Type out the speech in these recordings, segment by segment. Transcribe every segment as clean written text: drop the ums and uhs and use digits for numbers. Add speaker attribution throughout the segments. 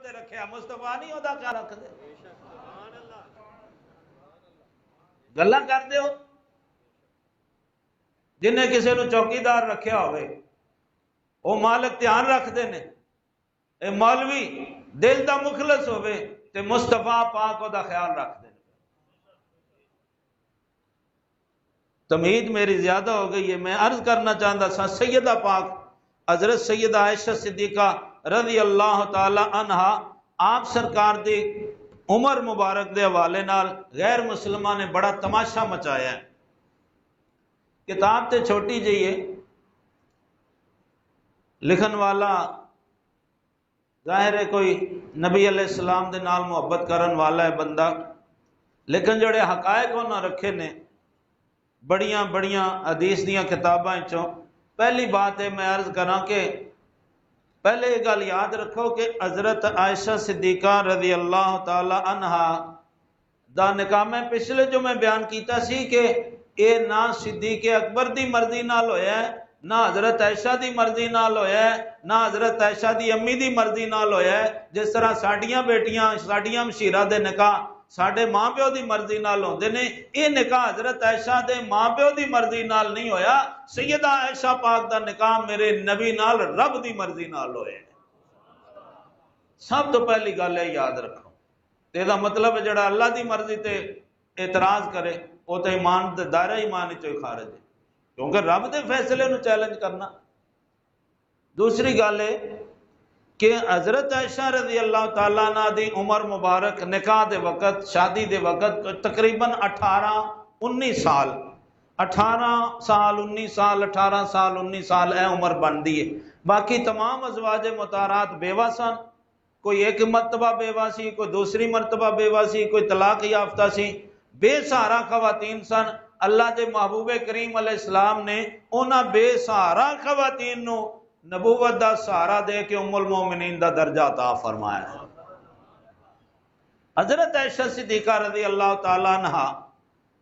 Speaker 1: تے رکھیا مصطفیٰ نہیں ہوتا خیال رکھ دے گلاں کر دیو جنہیں کسی نو چوکیدار رکھیا ہوئے وہ مالک دھیان رکھ دے نے اے مولوی دل دا مخلص ہوئے تے مصطفیٰ پاک دا خیال رکھ دے تمہید میری زیادہ ہو گئی ہے میں عرض کرنا چاہتا سا سیدہ پاک حضرت سیدہ عائشہ صدیقہ رضی اللہ تعالی عنہ آپ سرکار دی عمر مبارک دے حوالے نال غیر مسلمہ نے بڑا تماشا مچایا ہے کتاب تے چھوٹی جئیے لکھن والا ظاہر ہے کوئی نبی علیہ السلام دے نال محبت کرن والا ہے بندہ لیکن جڑے حقائق نہ رکھے نے بڑیاں بڑیاں حدیث دیاں کتاباں چوں پہلی بات ہے میں عرض کراں کہ پہلے یہ گل یاد رکھو کہ حضرت عائشہ صدیقہ رضی اللہ تعالی عنہ دا نکاح میں پچھلے جو میں بیان کیتا سی کہ اے نہ صدیق اکبر دی مرضی نال ہویا ہے نہ حضرت عائشہ دی مرضی نال ہویا ہے نہ حضرت عائشہ دی امی دی مرضی نال ہویا ہے جس طرح ساڈیاں بیٹیاں ساڈیاں مشیرہ دے نکاح ساڈے ماں پیو دی مرضی نال ہوندے نے یہ نکاح حضرت عائشہ دے ماں پیو دی مرضی نال نہیں ہویا سیدہ عائشہ پاک دا نکاح میرے نبی نال رب دی مرضی نال ہویا سب تو پہلی گل ہے یاد رکھو تے دا مطلب ہے جڑا اللہ دی مرضی تے اعتراض کرے وہ تے ایمان دے دائرہ ایمان چوں خارج ہے کیونکہ رب دے فیصلے نو چیلنج کرنا دوسری گل ہے کہ حضرت عائشہ رضی اللہ تعالیٰ عنہ دی عمر مبارک نکاح دے وقت شادی دے وقت تقریباً 18-19 سال 18 سال 19 سال 18 سال 19 سال اے عمر بن دی ہے باقی تمام ازواج مطہرات بیوہ سن کوئی ایک مرتبہ بیوہ سی کوئی دوسری مرتبہ بیوہ سی کوئی طلاق یافتہ سی بے سہارا خواتین سن اللہ دے محبوب کریم علیہ السلام نے انہاں بے سہارا خواتین نو نبوت دا سہارا دے کے ام المومنین دا درجہ عطا فرمایا حضرت عائشہ صدیقہ رضی اللہ تعالیٰ عنہ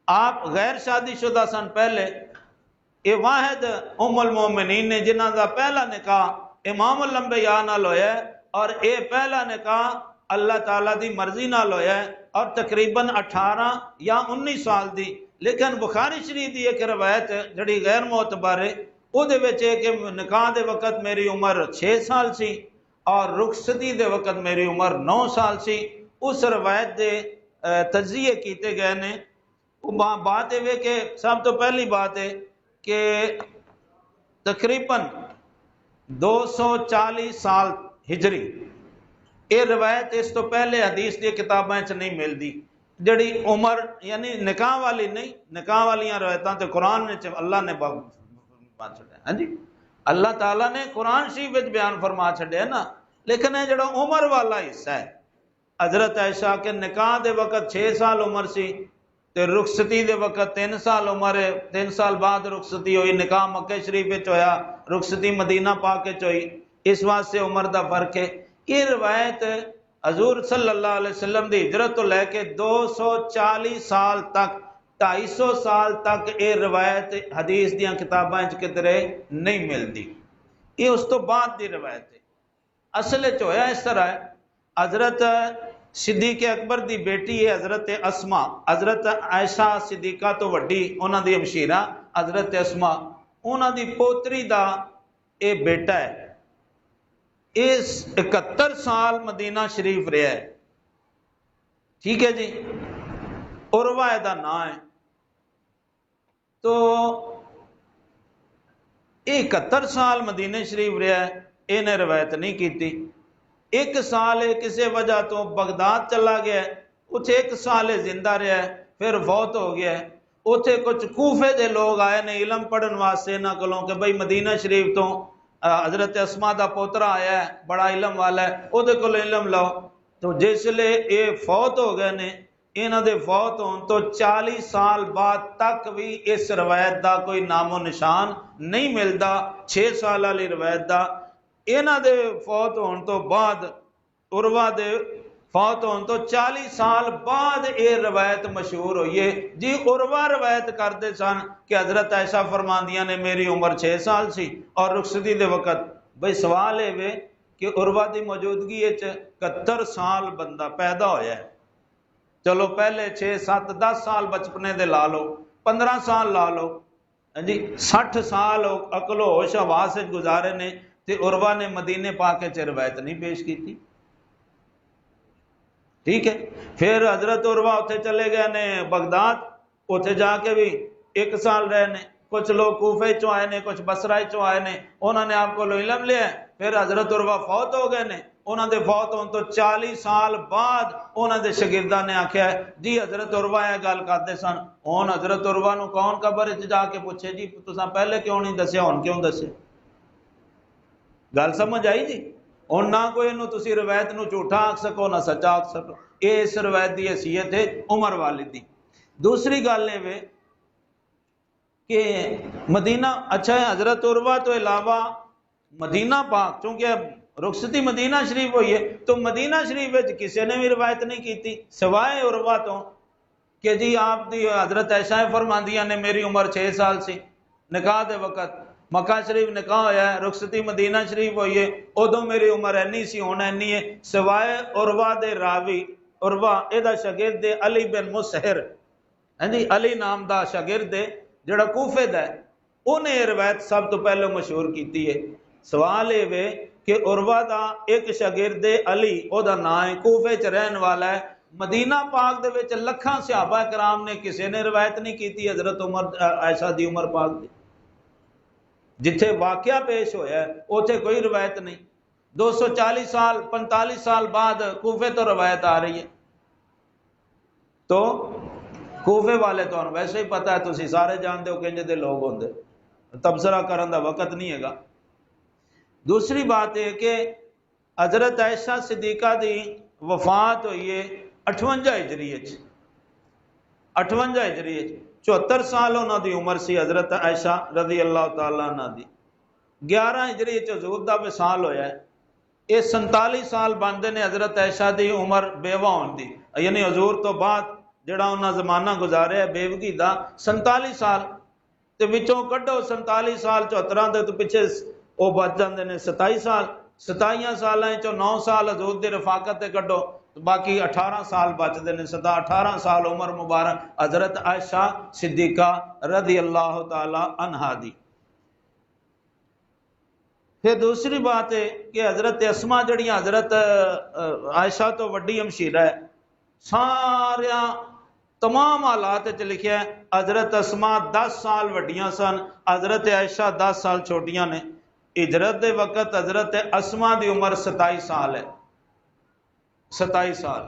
Speaker 1: آپ غیر شادی شدہ سن پہلے اے واحد ام المومنین نے جنہاں دا پہلا نکاح امام الانبیاء نال ہویا ہے اور اے پہلا نکاح اللہ تعالیٰ دی مرضی نال ہویا ہے اور تقریباً 18 یا 19 سال دی لیکن بخاری شریف دی ایک روایت جڑی غیر معتبر ہے او دے وچ ہے کہ نکاح دے وقت میری عمر 6 سال سی اور رخصتی دے وقت میری عمر 9 سال سی اس روایت دے تجزیے کیتے گئے نے بات ہے کہ سب تو پہلی بات ہے کہ تقریباً 240 سال ہجری یہ روایت اس تو پہلے حدیث دی کتابیں چ نہیں ملتی جڑی عمر یعنی نکاح والی نہیں نکاح والیاں روایتاں تے قرآن نے اللہ نے بات چھڑیا ہاں جی اللہ تعالیٰ نے قرآن شریف وچ بیان فرما چھڑیا نا لیکن یہ جڑا عمر والا حصہ ہے حضرت عائشہ کے نکاح دے وقت 6 سال عمر سی تے رخصتی دے وقت 3 سال عمر ہے 3 سال بعد رخصتی ہوئی نکاح مکہ شریف وچ ہویا رخصتی مدینہ پاک وچ ہوئی اس واسطے عمر دا فرق ہے یہ روایت حضور صلی اللہ علیہ وسلم دی ہجرت تو لے کے 240 سال تک 250 سال تک یہ روایت حدیث دیاں کتاباں کدرے نہیں ملتی یہ اس تو بعد دی روایت ہے اصل ہویا اس طرح ہے حضرت صدیق اکبر دی بیٹی ہے حضرت اسما حضرت عائشہ صدیقہ تو وڈی انہاں دی ہمشیرہ حضرت اسما انہاں دی پوتری دا اے بیٹا ہے اس 71 سال مدینہ شریف رہا ہے ٹھیک ہے جی عروہ دا نام ہے تو 71 سال مدینہ شریف رہا ہے انہیں روایت نہیں کیتی ایک سال کسی وجہ تو بغداد چلا گیا ہے اتھے 1 سال زندہ رہا ہے پھر فوت ہو گیا ہے اتھے کچھ کوفے دے لوگ آئے نے علم پڑھن واسطے نہ کلوں کہ بھئی مدینہ شریف تو حضرت اسما دا پوترا آیا ہے بڑا علم والا ہے او دے کول علم لاؤ تو جس لئے اے فوت ہو گئے نے انہاں دے فوت ہون تو 40 سال بعد تک بھی اس روایت دا کوئی نام و نشان نہیں ملدا 6 سال والی روایت دا انہاں دے فوت ہون تو بعد عروہ دے فوت ہون تو 40 سال بعد یہ روایت مشہور ہوئی ہے جی عروہ روایت کرتے سن کہ حضرت عائشہ فرماندیاں نے میری عمر 6 سال سی اور رخصتی دے وقت بھئی سوال ہے وے کہ عروہ دی موجودگی 71 سال بندہ پیدا ہویا ہے. چلو پہلے 6 7 10 سال بچپنے دے لا لو، 15 سال لا لو، جی 60 سال عقل و ہوش حواس گزارے نے، تے عروہ نے مدینے پاک چ روایت نہیں پیش کی تھی. ٹھیک ہے. پھر حضرت عروہ اتنے چلے گئے نے بغداد، اتنے جا کے بھی 1 سال رہے نے. کچھ لوگ کوفے چوں آئے نے، کچھ بصرہ چوں آئے نے، انہوں نے آپ کو علم لیا. پھر حضرت عروہ فوت ہو گئے نے. انہوں نے فوت ہونے تو 40 سال بعد انہوں نے شاگرداں نے آخیا جی حضرت عروہ یہ گل کرتے سن. ہن حضرت عروہ نو کون قبر وچ جا کے پوچھے جی تساں پہلے کیوں نہیں دسیا، ہن کیوں دسے؟ گل سمجھ آئی جی؟ ہن نہ کوئی انہوں تسی روایت نو جھوٹا آکھ سکو نہ سچا آکھ سکو. یہ اس روایت دی حیثیت ہے عمر والد دی. دوسری گل یہ کہ مدینہ اچھا ہے، حضرت عروہ تو علاوہ مدینہ پاک چونکہ رخصتی مدینہ شریف ہوئی ہے، تو مدینہ شریف کسی نے بھی روایت نہیں کی تھی سوائے عروہ تو کہ جی آپ دی حضرت عائشہ فرماندیاں نے میری عمر 6 سال سی نکاح دے وقت، مکہ شریف نکاح ہویا ہے، رخصتی مدینہ شریف ہوئی ہے، ادو میری عمر اینی سی ہن اینی ہے. سوائے عروہ دے راوی عروہ ادا شاگرد علی بن مسہر، ہاں جی علی نام دا شاگرد جڑا کوفے دا ہے، انہیں روایت سب تو پہلے مشہور کیتی ہے. سوال یہ کہ عروہ دا ایک شاگرد علی او دا نام ہے، کوفے چ رہن والا ہے. مدینہ پاک دے وچ لکھاں صحابہ کرام نے کسی نے روایت نہیں کیتی حضرت عمر عائشہ دی عمر پاک دی. جتھے واقعہ پیش ہویا ہے اوتھے کوئی روایت نہیں. 240 سال 45 سال بعد کوفے تو روایت آ رہی ہے. تو کوفے والے تو ویسے ہی پتہ ہے، تسی سارے جانتے ہو کہ دے لوگ ہوندے، تبصرہ کرن دا وقت نہیں ہے گا. دوسری بات ہے کہ حضرت عائشہ صدیقہ دی وفات ہوئی ہے 58 ہجری 58 ہجری 74 سال انہوں دی عمر سی حضرت عائشہ رضی اللہ تعالیٰ عنہ دی. 11 ہجری حضور دا وصال ہویا ہے. یہ 47 سال بندے نے حضرت عائشہ دی عمر بیوہ ہون دی، یعنی حضور تو بعد جڑا انہاں زمانہ گزارے ہے بیوگی دا 47 سال، تے وچوں کڈو 47 سال 74 دے تو پیچھے وہ بچ جاندے نے 27 سال. 27 سالاں چوں 9 سال حضور دی رفاقت تے کڈو تو باقی 18 سال بچدے نے. 18 سال عمر مبارک حضرت عائشہ صدیقہ رضی اللہ تعالی عنہا دی. پھر دوسری بات ہے کہ حضرت اسما جڑی حضرت عائشہ تو وڈی ہمشیرہ ہے، سارا تمام حالات لکھیا ہے. حضرت اسما 10 سال وڈیاں سن، حضرت عائشہ 10 سال چھوٹیاں نے. ہجرت دے وقت حضرت اسما دی عمر 27 سال ہے، 27 سال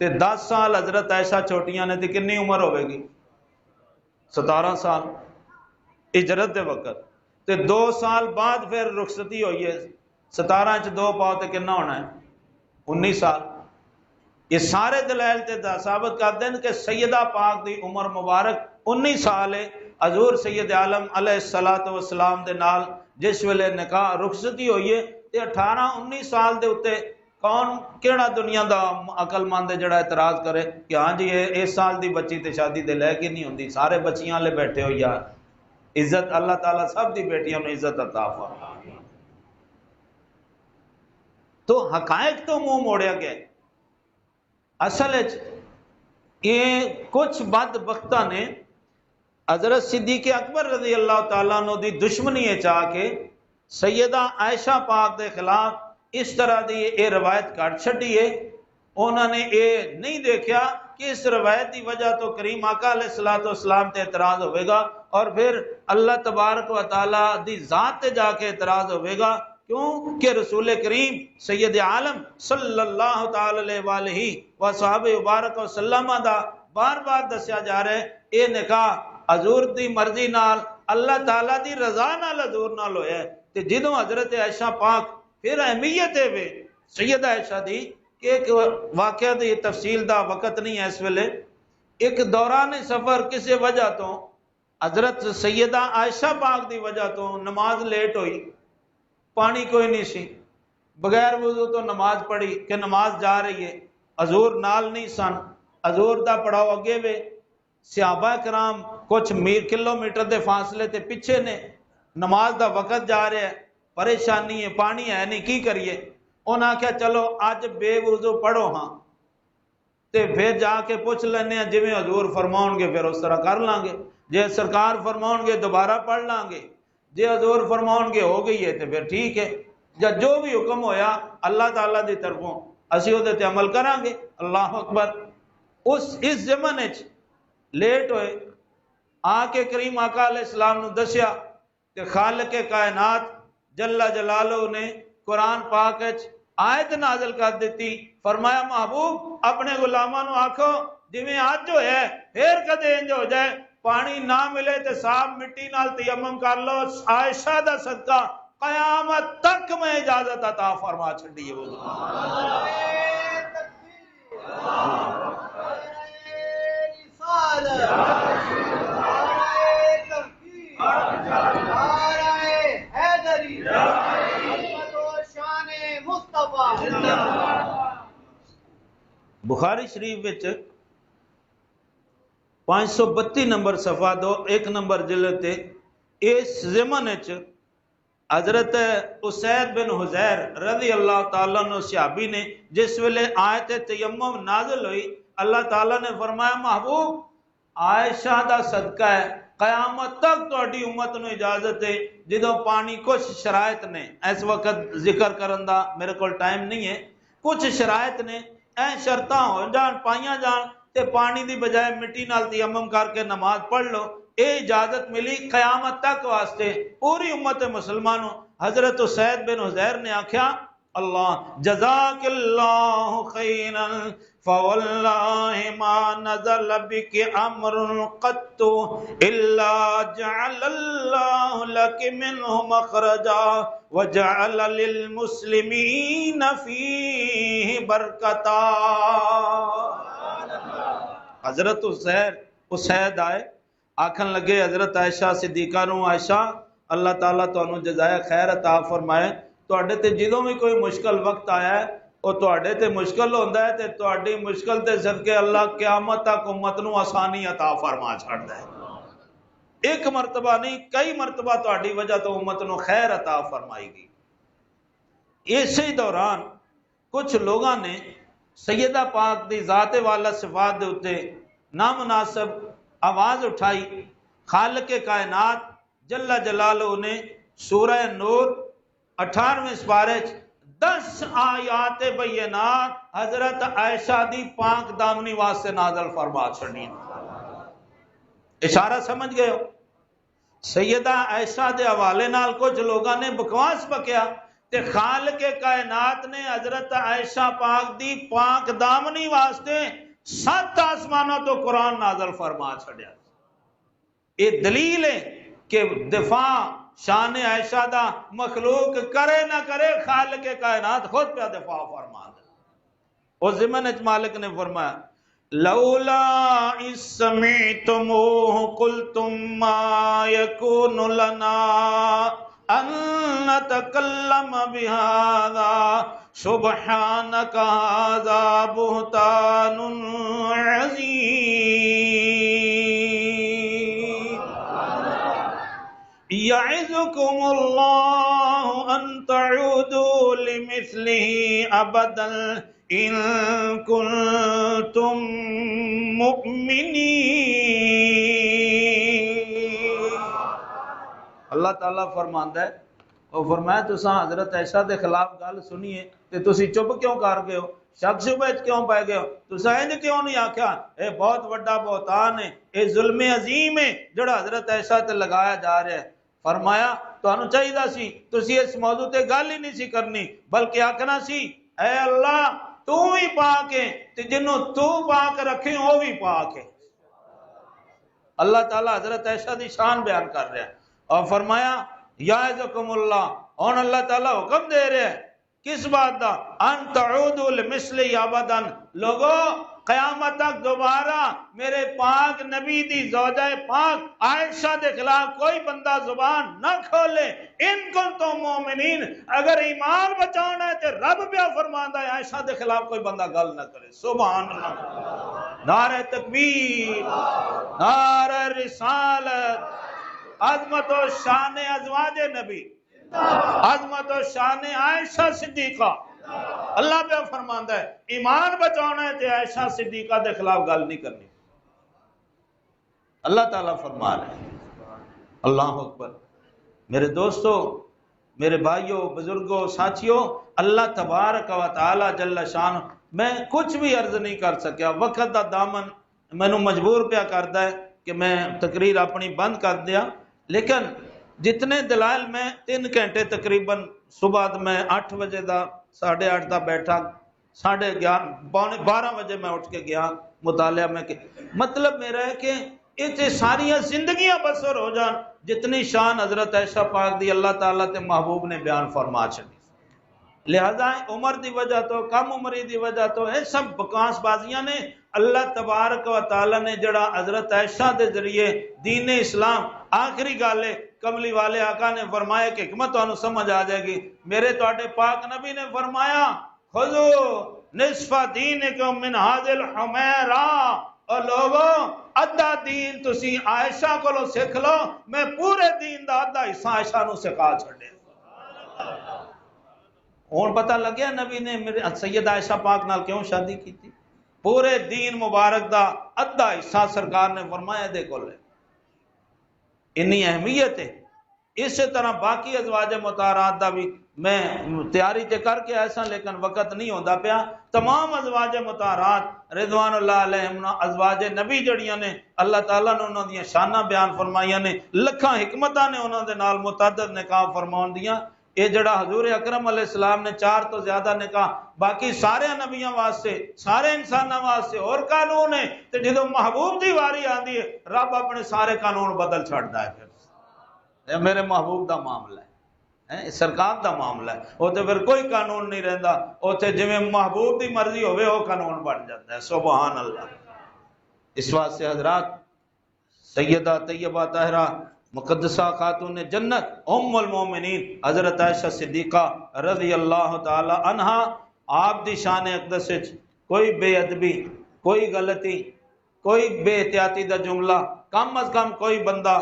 Speaker 1: تے 10 سال حضرت عائشہ چھوٹیاں نے، تے کنی عمر ہوئے گی؟ 17 سال ہجرت دے وقت. تے 2 سال بعد پھر رخصتی ہوئی ہے، 17 چ 2 پاؤ تے کنا ہونا ہے؟ 19 سال. یہ سارے دلائل تے ثابت کرتے ہیں کہ سیدہ پاک دی عمر مبارک 19 سال ہے. حضور سید عالم علیہ السلام دے نال جس ویلے نکاح رخصتی ہوئی ہے تے 18-19 سال دے اتے کون کیڑا دنیا دا عقل مند ہے جڑا اعتراض کرے کہ ہاں جی اس سال دی بچی تے شادی دے لے کے نہیں ہوندی؟ سارے بچیاں لے بیٹھے ہو یار. عزت اللہ تعالیٰ سب دی بیٹیاں نے عزت عطا فرمائے. تو حقائق تو منہ موڑیا گیا. اصل یہ کچھ بد بختہ نے حضرت صدیق اکبر رضی اللہ تعالیٰ عنہ دی دشمنی چاہ کے سیدہ عائشہ پاک دے خلاف اس طرح دی یہ روایت کٹ چھڈی ہے. انہوں نے یہ نہیں دیکھا کہ اس روایت کی وجہ تو کریم آقا علیہ السلام تے اعتراض ہوئے گا اور پھر اللہ تبارک و تعالیٰ دی ذات تے جا کے اعتراض ہوئے گا. کیوں کہ رسول کریم سید عالم صلی اللہ تعالی علیہ وآلہ وصحبہ مبارک وسلم دا بار بار دسیا جا رہا ہے یہ نکاح حضور دی مرضی نال اللہ تعالیٰ دی رضا نال حضور نال ہویا ہے. تے جدوں حضرت عائشہ پاک پھر اہمیت ہے سیدہ عائشہ دی کہ ایک واقعہ دی تفصیل دا وقت نہیں ہے اس ویلے. ایک دوران سفر کسی وجہ تو حضرت سیدہ عائشہ پاک دی وجہ تو نماز لیٹ ہوئی، پانی کوئی نہیں سی، بغیر وضو تو نماز پڑھی کہ نماز جا رہی ہے، حضور نال نہیں سن، حضور دا پڑاؤ اگے وے، صحابہ کرام کچھ کلومیٹر دے فاصلے تے پیچھے نے، نماز دا وقت جا رہا ہے. پریشانی ہے، پانی ہے نہیں، کی کریے؟ انہاں آخیا چلو اج بے وضو پڑھو ہاں، تے پھر جا کے پوچھ لینے ہیں جویں حضور فرماؤں گے پھر اس طرح کر لیں گے، جے سرکار فرماؤں گے دوبارہ پڑھ لیں گے، جے حضور فرماؤں گے ہو گئی ہے تو پھر ٹھیک ہے، یا جو بھی حکم ہویا اللہ تعالیٰ دی طرفوں اسی وہ تے عمل کریں گے۔ اللہ اکبر۔ اس زمن لیٹ ہوئے، آ کے کریم آقا علیہ السلام نے دسیا کہ خالق کائنات جل جلالہ نے قرآن پاک آیت نازل کر دیتی، فرمایا محبوب اپنے غلاماں نو آکھو جویں اج ہویا ہے پھر کدے انج ہو جائے پانی نہ ملے تے صاف مٹی نال تیمم کر لو، عائشہ دا صدقہ قیامت تک میں اجازت عطا فرما چھڈی ہے۔ بخاری شریف وچ 532 نمبر صفحہ 1 نمبر جلد تے اس زمن وچ حضرت اسید بن حضیر رضی اللہ تعالیٰ عنہ صحابی نے جس ویلے آیت تیمم نازل ہوئی، اللہ تعالیٰ نے فرمایا محبوب عائشہ دا صدقہ ہے، قیامت تک تہاڈی امت نو اجازت ہے جدوں پانی کچھ شرائط نے، اس وقت ذکر کرن دا میرے کول ٹائم نہیں ہے، کچھ شرائط نے اے شرطاں ہو جان پائیاں جان تے پانی دی بجائے مٹی نال تیمم کر کے نماز پڑھ لو، اے اجازت ملی قیامت تک واسطے پوری امت مسلمانوں۔ حضرت اسید بن حضیر نے آکھیا اللہ جزاک اللہ خیرا فواللہ ما نزل بک امر قط الا جعل اللہ لک منہ مخرجا وجعل للمسلمین فیہ برکتا۔ حضرت اسید آئے آکھن لگے حضرت عائشہ صدیقہ نو عائشہ اللہ تعالیٰ تانوں جزائے خیر عطا فرمائے، تواڈے تے جدوں بھی کوئی مشکل وقت آیا ہے وہ تواڈے تے مشکل ہوندا ہے تے تواڈی مشکل تے صدقے اللہ قیامت تک امت نو آسانی عطا فرما چھڑدا ہے۔ ایک مرتبہ نہیں کئی مرتبہ تواڈی وجہ تو امت نو خیر عطا فرمائی گئی۔ اسی دوران کچھ لوگاں نے سیدہ پاک دی ذات والا صفات دے اتے نامناسب آواز اٹھائی۔ خالق کائنات جل جلالہ نے سورہ نور 18ویں سپارے 10 آیات بینات حضرت عائشہ دی پاک دامنی واسطے نازل فرما چھڑی۔ اشارہ سمجھ گئے ہو؟ سیدہ عائشہ دے حوالے نال کچھ لوگاں نے بکواس پکیا تے خالق کائنات نے حضرت عائشہ پاک دی پاک دامنی واسطے 7 آسمانوں تو قرآن نازل فرما چھڑیا۔ یہ دلیل ہے کہ دفاع شان عائشہ دا مخلوق کرے نہ کرے خالق کائنات خود پہ دفاع فرما دے۔ اس زمن اچ مالک نے فرمایا لولا اذ سمعتموہ قلتم ما یکون لنا ان نتکلم بہذا سبحانک ھذا بہتان عظیم یعظکم اللہ ان تعودوا لمثلہ ابدا ان کنتم مؤمنین۔ اللہ تعالیٰ فرماندا ہے وہ فرمایا تساں حضرت عائشہ دے خلاف گل سنیے تے تسی چپ کیوں کر گئے ہو، شک شبہ کیوں پے گئے ہو، تساں انج کیوں نہیں آکھیا اے بہت بڑا بہتان ہے، اے ظلم عظیم ہے جڑا حضرت عائشہ تے لگایا جا رہا ہے۔ فرمایا تانوں چاہیدا سی تسی اس موضوع تے گل ہی نہیں سی کرنی بلکہ آکھنا سی اے اللہ تو ہی پاک ہے تے جنوں تو پاک رکھے وہ بھی پاک ہے۔ اللہ تعالیٰ حضرت عائشہ دی شان بیان کر رہا ہے اور فرمایا یعظکم اللہ، اور اللہ تعالیٰ حکم دے رہے ہیں کس بات دا ان تعودوا لمثلہ ابدا، لوگو قیامت تک دوبارہ میرے پاک نبی دی زوجہ پاک عائشہ دے خلاف کوئی بندہ زبان نہ کھولے ان کنتم مومنین، اگر ایمان بچانا ہے تو رب پہ فرماندا ہے عائشہ دے خلاف کوئی بندہ گل نہ کرے۔ سبحان اللہ، نعرہ تکبیر، نعرہ رسالت، عظمت و شان ازواج نبی۔ عظمت و شان عائشہ صدیقہ. اللہ پہ فرماندا ہے ایمان بچانا ہے تے عائشہ صدیقہ دے خلاف گل نہیں کرنی. اللہ تعالیٰ فرما رہے ہیں. اللہ اکبر. میرے دوستو، میرے بھائیوں، بزرگوں، ساتھیوں، اللہ تبارک و تعالی جل شان، میں کچھ بھی عرض نہیں کر سکیا. وقت دا دامن مینوں مجبور پیا کردا ہے کہ میں تقریر اپنی بند کر دیا. لیکن جتنے دلائل میں 3 گھنٹے تقریباً صبح میں 8 بجے دا 8:30 دا بیٹھا، 11:30 12 بجے میں اٹھ کے گیا مطالعہ میں. مطلب میرا ہے کہ یہ ساریاں زندگیاں بسر ہو جان جتنی شان حضرت عائشہ پاک دی اللہ تعالیٰ تے محبوب نے بیان فرما چھڑی. لہذا عمر دی وجہ تو کم عمری دی وجہ تو یہ سب بکاس بازیاں نے. اللہ تبارک و تعالیٰ نے جڑا حضرت عائشہ دے ذریعے دین اسلام، آخری گالے کملی والے آقا نے فرمایا کہ حکمت تو سمجھ آ جائے گی. میرے توڑے پاک نبی نے فرمایا خذو نصف دینکم من ھذل حمیرہ، اور لوگوں ادھا دین تسی عائشہ کو لو سکھ لو، میں پورے دین دا ادھا حصہ عائشہ نو سکھا چھڑے. ہون پتہ لگیا نبی نے سید عائشہ پاک نال کیوں شادی کی تھی. پورے دین مبارک دا ادھا حصہ سرکار نے فرمایا دے کو لے. انی اہمیت ہے. اسی طرح باقی ازواج مطہرات دا بھی میں تیاری تے کر کے ایسا، لیکن وقت نہیں ہوندا پیا. تمام ازواج مطہرات رضوان اللہ علیہم ازواج نبی جڑیاں نے اللہ تعالیٰ نے انہوں دیاں شانہ بیان فرمائیاں نے، لکھاں حکمتاں نے انہوں دے نال متعدد نکاح فرماؤں دیاں. یہ جڑا حضور اکرم علیہ السلام نے 4 تو زیادہ نکاح باقی سارے نبیوں واسطے، سارے انسانوں واسطے اور قانون ہے. تے جدوں محبوب دی واری آندی ہے رب اپنے سارے قانون بدل چھڑدا ہے. پھر میرے محبوب دا معاملہ ہے، سرکار دا معاملہ ہے. وہ تے پھر کوئی قانون نہیں رہندا، وہ تے جویں محبوب دی مرضی ہوئے وہ قانون بن جاتا ہے. سبحان اللہ. اس واسطے حضرات سیدہ طیبہ طاہرہ مقدسہ خاتون جنت ام المومنین حضرت عائشہ صدیقہ رضی اللہ تعالی عنہا، آپ دی شان اقدس وچ کوئی بے ادبی، کوئی غلطی، کوئی بے احتیاطی دا جملہ، کم از کم کوئی بندہ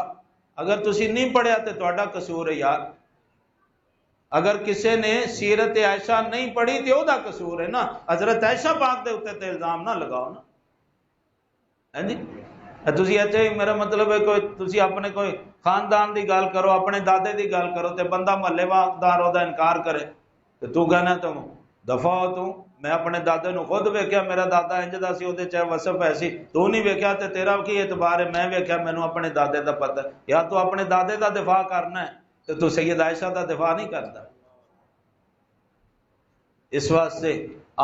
Speaker 1: اگر تسی نہیں پڑھیا تے تہاڈا قصور ہے یار. اگر کسی نے سیرت عائشہ نہیں پڑھی تے او دا قصور ہے نا. حضرت عائشہ پاک دے اوتے تے الزام نہ لگاؤ نا. ہاں جی، تسی اچھے میرا مطلب ہے کوئی تسی اپنے کوئی خاندان دی گل کرو، اپنے دادے دی گل کرو تے بندہ محلے دار دا انکار کرے تے تو کہنا تم دفع ہو. تو میں اپنے دادے نو خود ویکھیا، میرا دادا انج دا سی، اودے چاہے وصف ایسی. تو نہیں ویکھیا تے تیرا کی اعتبار ہے؟ میں ویکھیا، مینوں اپنے دادے دا پتہ. یا تو اپنے دادے دا دفاع کرنا ہے تے تو سید عائشہ دا دفاع نہیں کرتا. اس واسطے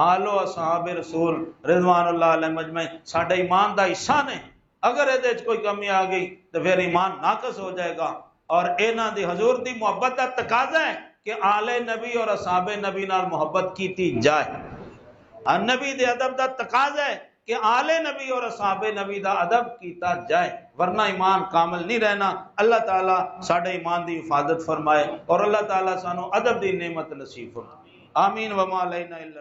Speaker 1: آل و اصحاب رسول رضوان اللہ علیہ مجمعین ساڈے ایمان دا حصہ نے. اگر یہ کوئی کمی آ گئی تو پھر ایمان ناقص ہو جائے گا. اور اینا دی حضور دی محبت دا تقاضا ہے کہ آل نبی اور اصحاب نبی نال محبت کیتی جائے. نبی دے ادب دا تقاضا ہے کہ آل نبی اور اصحاب نبی دا ادب کیتا جائے، ورنہ ایمان کامل نہیں رہنا. اللہ تعالیٰ ساڈے ایمان دی حفاظت فرمائے اور اللہ تعالیٰ سانو ادب دی نعمت نصیب فرمائے. آمین. وما علینا الا